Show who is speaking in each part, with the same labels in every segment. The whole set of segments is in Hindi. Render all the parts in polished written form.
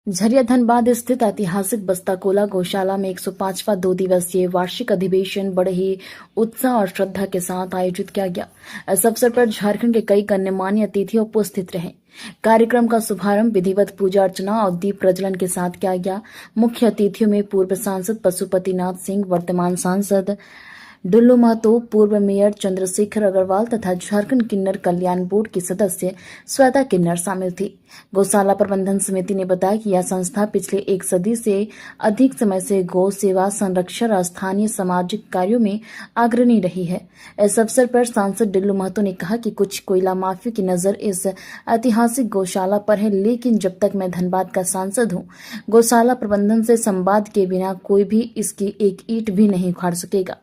Speaker 1: झरिया धनबाद स्थित ऐतिहासिक बस्ताकोला गौशाला में 105वां 2 दिवसीय वार्षिक अधिवेशन बड़े ही उत्साह और श्रद्धा के साथ आयोजित किया गया। इस अवसर पर झारखंड के कई गण्यमान्य अतिथि उपस्थित रहे। कार्यक्रम का शुभारंभ विधिवत पूजा अर्चना और दीप प्रज्वलन के साथ किया गया। मुख्य अतिथियों में पूर्व सांसद पशुपतिनाथ सिंह, वर्तमान सांसद डुल्लू महतो, पूर्व मेयर चंद्रशेखर अग्रवाल तथा झारखंड किन्नर कल्याण बोर्ड की सदस्य श्वेता किन्नर शामिल थी। गौशाला प्रबंधन समिति ने बताया कि यह संस्था पिछले 1 सदी से अधिक समय से गौ सेवा, संरक्षण और स्थानीय सामाजिक कार्यों में अग्रणी रही है। इस अवसर पर सांसद डुल्लू महतो ने कहा कि कुछ कोयला माफियों की नजर इस ऐतिहासिक गौशाला पर है, लेकिन जब तक मैं धनबाद का सांसद हूँ, गौशाला प्रबंधन से संवाद के बिना कोई भी इसकी एक ईंट भी नहीं उखाड़ सकेगा।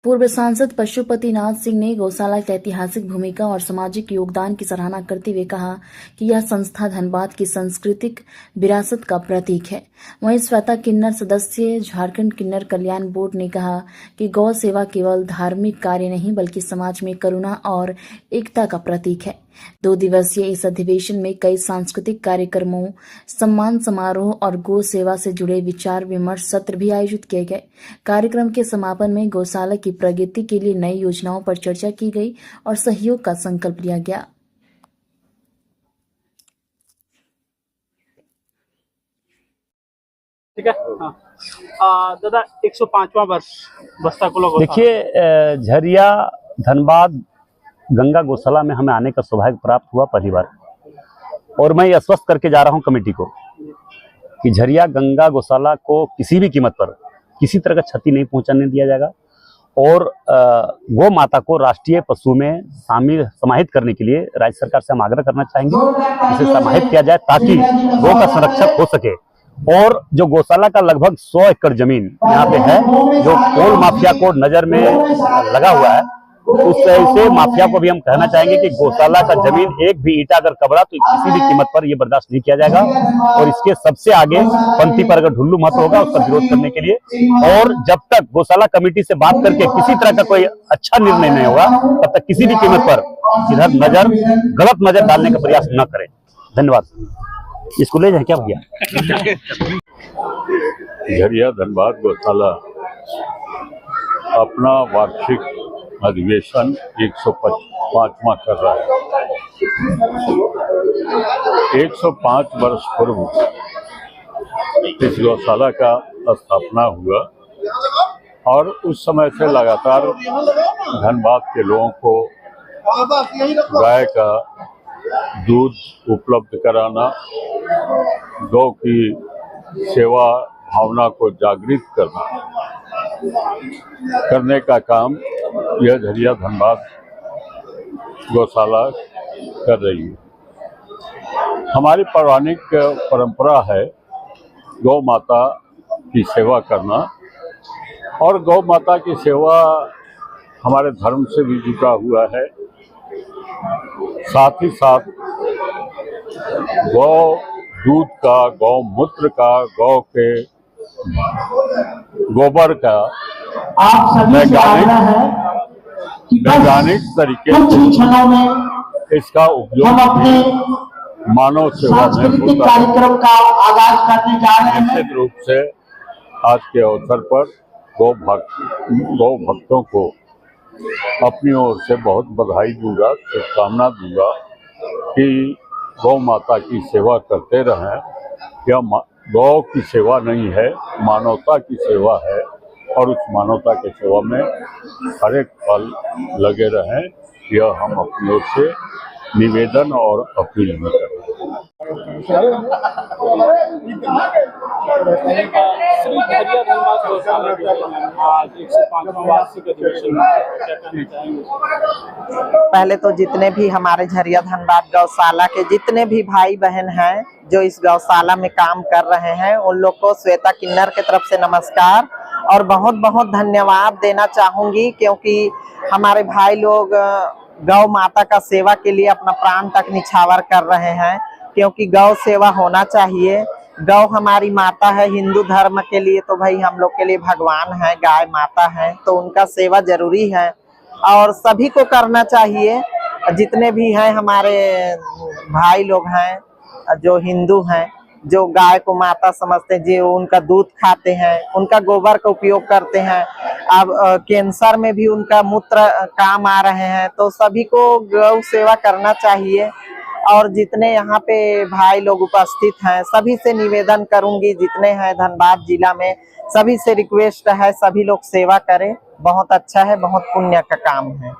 Speaker 1: पूर्व सांसद पशुपतिनाथ सिंह ने गौशाला की ऐतिहासिक भूमिका और सामाजिक योगदान की सराहना करते हुए कहा कि यह संस्था धनबाद की सांस्कृतिक विरासत का प्रतीक है। वहीं श्वेता किन्नर, सदस्य झारखंड किन्नर कल्याण बोर्ड, ने कहा कि गौ सेवा केवल धार्मिक कार्य नहीं बल्कि समाज में करुणा और एकता का प्रतीक है। 2 दिवसीय इस अधिवेशन में कई सांस्कृतिक कार्यक्रमों, सम्मान समारोह और गौ सेवा से जुड़े विचार विमर्श सत्र भी आयोजित किए गए। कार्यक्रम के समापन में गौशाला की प्रगति के लिए नई योजनाओं पर चर्चा की गई और सहयोग का संकल्प लिया गया।
Speaker 2: ठीक है। हाँ दादा, 105वां वर्ष बस्ताकोला गौशाला।
Speaker 3: देखिए, झरिया धनबाद गंगा गौशाला में हमें आने का सौभाग्य प्राप्त हुआ पहली बार, और मैं ये आश्वस्त करके जा रहा हूँ कमेटी को कि झरिया गंगा गौशाला को किसी भी कीमत पर किसी तरह का क्षति नहीं पहुंचाने दिया जाएगा, और गौ माता को राष्ट्रीय पशु में समाहित करने के लिए राज्य सरकार से हम आग्रह करना चाहेंगे इसे समाहित किया जाए ताकि गौ का संरक्षण हो सके। और जो गौशाला का लगभग 100 एकड़ जमीन यहाँ पे है, जो कोल माफिया को नजर में लगा हुआ है, उस तरह से माफिया को भी हम कहना चाहेंगे कि गौशाला का जमीन एक भी ईंटा अगर कबड़ा तो किसी भी कीमत पर यह बर्दाश्त नहीं किया जाएगा। और इसके सबसे आगे पंक्ति पर अगर ढुल्लू मत होगा उसका विरोध करने के लिए, और जब तक गौशाला कमेटी से बात करके किसी तरह का कोई अच्छा निर्णय नहीं होगा तब तक किसी भी कीमत पर इधर गलत नजर डालने का प्रयास न करें। धन्यवाद। इसको ले जाए क्या भैया?
Speaker 4: झरिया धनबाद गौशाला अपना वार्षिक अधिवेशन 105वां कर रहा है। 105 वर्ष पूर्व इस गौशाला का स्थापना हुआ, और उस समय से लगातार धनबाद के लोगों को गाय का दूध उपलब्ध कराना, गौ की सेवा भावना को जागृत करने का काम यह झरिया धनबाद गौशाला कर रही है। हमारी पौराणिक परंपरा है गौ माता की सेवा करना, और गौ माता की सेवा हमारे धर्म से भी जुड़ा हुआ है। साथ ही साथ गौ दूध का, गौमूत्र का, गौ के गोबर का वैज्ञानिक तरीके से इसका उपयोग मानव सेवा में होता है। निश्चित रूप से आज के अवसर पर गौ भक्तों को अपनी ओर से बहुत बधाई दूंगा, शुभकामना दूंगा कि गौ माता की सेवा करते रहें। यह गौ की सेवा नहीं है, मानवता की सेवा है, और उस मानवता की सेवा में हर एक पल लगे रहें। यह हम अपनी ओर से निवेदन और अपील भी करते हैं।
Speaker 5: पहले तो जितने भी हमारे झरिया धनबाद गौशाला के जितने भी भाई बहन हैं जो इस गौशाला में काम कर रहे हैं, उन लोग को श्वेता किन्नर की तरफ से नमस्कार और बहुत बहुत धन्यवाद देना चाहूंगी, क्योंकि हमारे भाई लोग गौ माता का सेवा के लिए अपना प्राण तक निछावर कर रहे हैं, क्योंकि गौ सेवा होना चाहिए। गौ हमारी माता है। हिंदू धर्म के लिए तो भाई हम लोग के लिए भगवान है, गाय माता है, तो उनका सेवा जरूरी है और सभी को करना चाहिए। जितने भी हैं हमारे भाई लोग हैं जो हिंदू हैं जो गाय को माता समझते हैं, जो उनका दूध खाते हैं, उनका गोबर का उपयोग करते हैं। अब कैंसर में भी उनका मूत्र काम आ रहे हैं। तो सभी को गौ सेवा करना चाहिए। और जितने यहाँ पे भाई लोग उपस्थित हैं, सभी से निवेदन करूंगी, जितने हैं धनबाद जिला में, सभी से रिक्वेस्ट है, सभी लोग सेवा करें। बहुत अच्छा है, बहुत पुण्य का काम है।